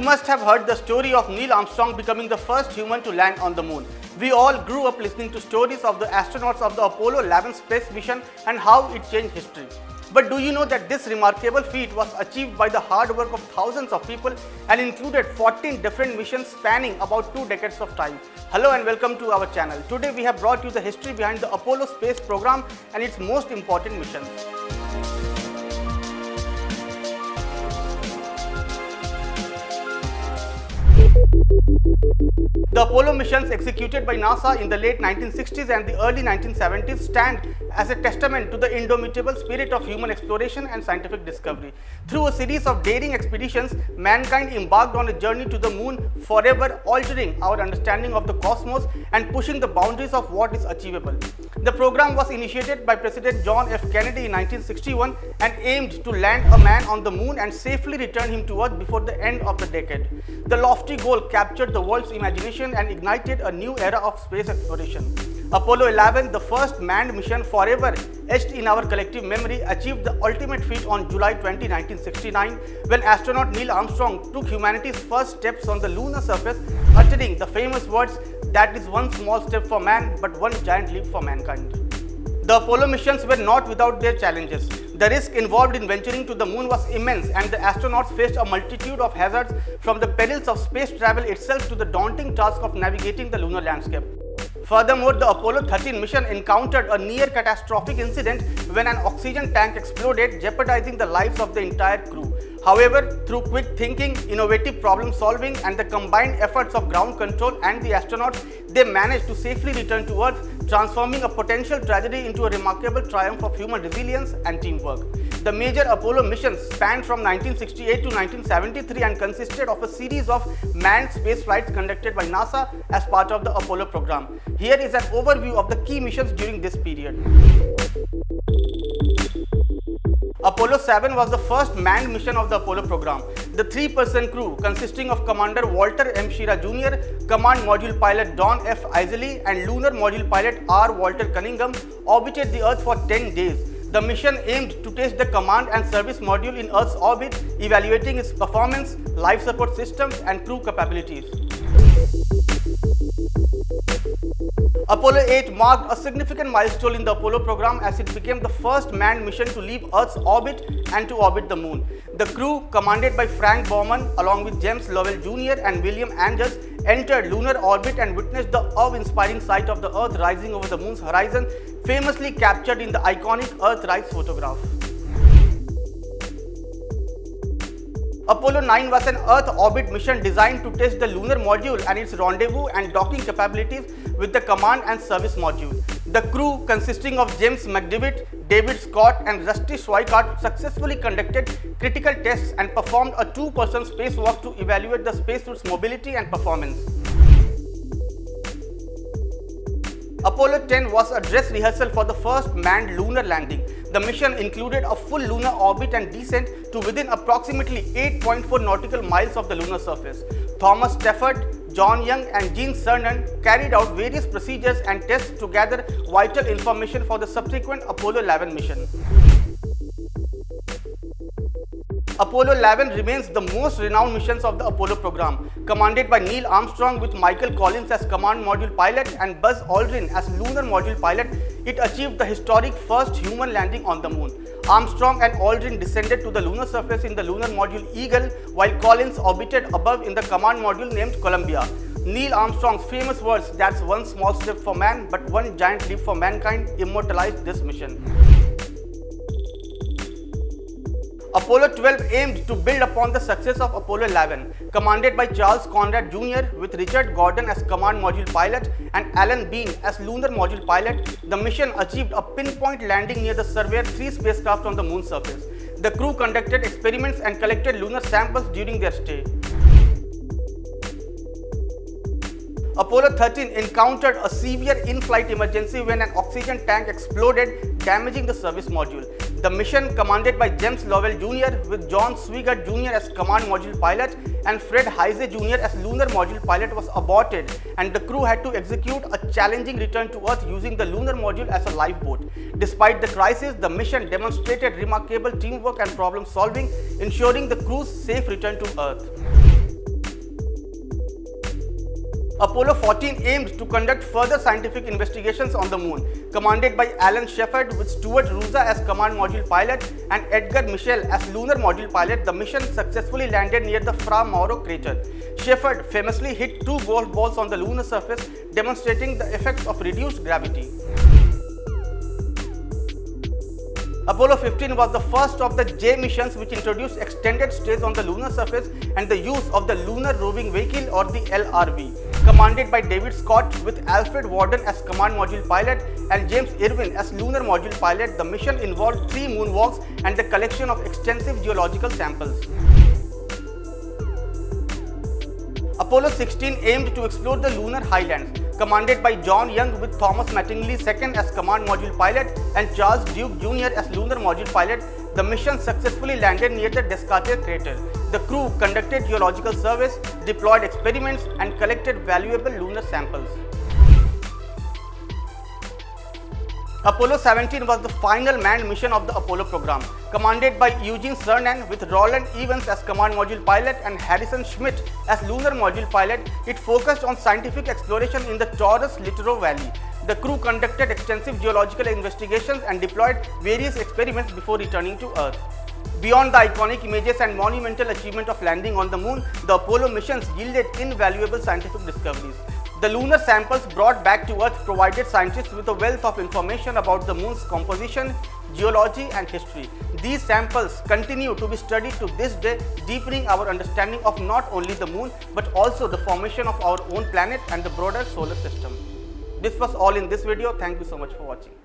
must have heard the story of Neil Armstrong becoming the first human to land on the moon. We all grew up listening to stories of the astronauts of the Apollo 11 space mission and how it changed history. But do you know that this remarkable feat was achieved by the hard work of thousands of people and included 14 different missions spanning about 2 decades of time? Hello and welcome to our channel. Today we have brought you the history behind the Apollo space program and its most important missions. The Apollo missions executed by NASA in the late 1960s and the early 1970s stand as a testament to the indomitable spirit of human exploration and scientific discovery. Through a series of daring expeditions, mankind embarked on a journey to the moon, forever altering our understanding of the cosmos and pushing the boundaries of what is achievable. The program was initiated by President John F. Kennedy in 1961 and aimed to land a man on the moon and safely return him to Earth before the end of the decade. The lofty goal captured the world's imagination and ignited a new era of space exploration. Apollo 11, the first manned mission forever etched in our collective memory, achieved the ultimate feat on July 20, 1969, when astronaut Neil Armstrong took humanity's first steps on the lunar surface, uttering the famous words, "That is one small step for man, but one giant leap for mankind." The Apollo missions were not without their challenges. The risk involved in venturing to the moon was immense, and the astronauts faced a multitude of hazards, from the perils of space travel itself to the daunting task of navigating the lunar landscape. Furthermore, the Apollo 13 mission encountered a near catastrophic incident when an oxygen tank exploded, jeopardizing the lives of the entire crew. However, through quick thinking, innovative problem solving, and the combined efforts of ground control and the astronauts, they managed to safely return to Earth, transforming a potential tragedy into a remarkable triumph of human resilience and teamwork. The major Apollo missions spanned from 1968 to 1973 and consisted of a series of manned space flights conducted by NASA as part of the Apollo program. Here is an overview of the key missions during this period. Apollo 7 was the first manned mission of the Apollo program. The 3-person crew, consisting of Commander Walter M. Schirra Jr., Command Module Pilot Don F. Isley, and Lunar Module Pilot R. Walter Cunningham, orbited the Earth for 10 days. The mission aimed to test the command and service module in Earth's orbit, evaluating its performance, life support systems, and crew capabilities. Apollo 8 marked a significant milestone in the Apollo program as it became the first manned mission to leave Earth's orbit and to orbit the moon. The crew, commanded by Frank Borman along with James Lovell Jr. and William Andrews, entered lunar orbit and witnessed the awe-inspiring sight of the Earth rising over the moon's horizon, famously captured in the iconic Earthrise photograph. Apollo 9 was an Earth orbit mission designed to test the lunar module and its rendezvous and docking capabilities with the command and service module. The crew, consisting of James McDivitt, David Scott, and Rusty Schweickart, successfully conducted critical tests and performed a 2-person spacewalk to evaluate the spacesuit's mobility and performance. Apollo 10 was a dress rehearsal for the first manned lunar landing. The mission included a full lunar orbit and descent to within approximately 8.4 nautical miles of the lunar surface. Thomas Stafford, John Young, and Gene Cernan carried out various procedures and tests to gather vital information for the subsequent Apollo 11 mission. Apollo 11 remains the most renowned missions of the Apollo program. Commanded by Neil Armstrong with Michael Collins as Command Module Pilot and Buzz Aldrin as Lunar Module Pilot, it achieved the historic first human landing on the moon. Armstrong and Aldrin descended to the lunar surface in the Lunar Module Eagle, while Collins orbited above in the Command Module named Columbia. Neil Armstrong's famous words, "That's one small step for man, but one giant leap for mankind," immortalized this mission. Apollo 12 aimed to build upon the success of Apollo 11. Commanded by Charles Conrad Jr. with Richard Gordon as Command Module Pilot and Alan Bean as Lunar Module Pilot, the mission achieved a pinpoint landing near the Surveyor 3 spacecraft on the moon's surface. The crew conducted experiments and collected lunar samples during their stay. Apollo 13 encountered a severe in-flight emergency when an oxygen tank exploded, damaging the service module. The mission, commanded by James Lovell Jr. with John Swigert Jr. as Command Module Pilot and Fred Heise Jr. as Lunar Module Pilot, was aborted, and the crew had to execute a challenging return to Earth using the lunar module as a lifeboat. Despite the crisis, the mission demonstrated remarkable teamwork and problem solving, ensuring the crew's safe return to Earth. Apollo 14 aimed to conduct further scientific investigations on the moon. Commanded by Alan Shepard with Stuart Roosa as command module pilot and Edgar Mitchell as lunar module pilot, the mission successfully landed near the Fra Mauro crater. Shepard famously hit 2 golf balls on the lunar surface, demonstrating the effects of reduced gravity. Apollo 15 was the first of the J missions which introduced extended stays on the lunar surface and the use of the Lunar Roving Vehicle or the LRV. Commanded by David Scott with Alfred Worden as command module pilot and James Irwin as lunar module pilot, the mission involved 3 moonwalks and the collection of extensive geological samples. Apollo 16 aimed to explore the lunar highlands. Commanded by John Young with Thomas Mattingly II as command module pilot and Charles Duke Jr. as lunar module pilot, the mission successfully landed near the Descartes crater. The crew conducted geological surveys, deployed experiments and collected valuable lunar samples. Apollo 17 was the final manned mission of the Apollo program. Commanded by Eugene Cernan with Roland Evans as command module pilot and Harrison Schmitt as lunar module pilot, it focused on scientific exploration in the Taurus Littoral Valley. The crew conducted extensive geological investigations and deployed various experiments before returning to Earth. Beyond the iconic images and monumental achievement of landing on the moon, the Apollo missions yielded invaluable scientific discoveries. The lunar samples brought back to Earth provided scientists with a wealth of information about the moon's composition, geology and history. These samples continue to be studied to this day, deepening our understanding of not only the moon but also the formation of our own planet and the broader solar system. This was all in this video. Thank you so much for watching.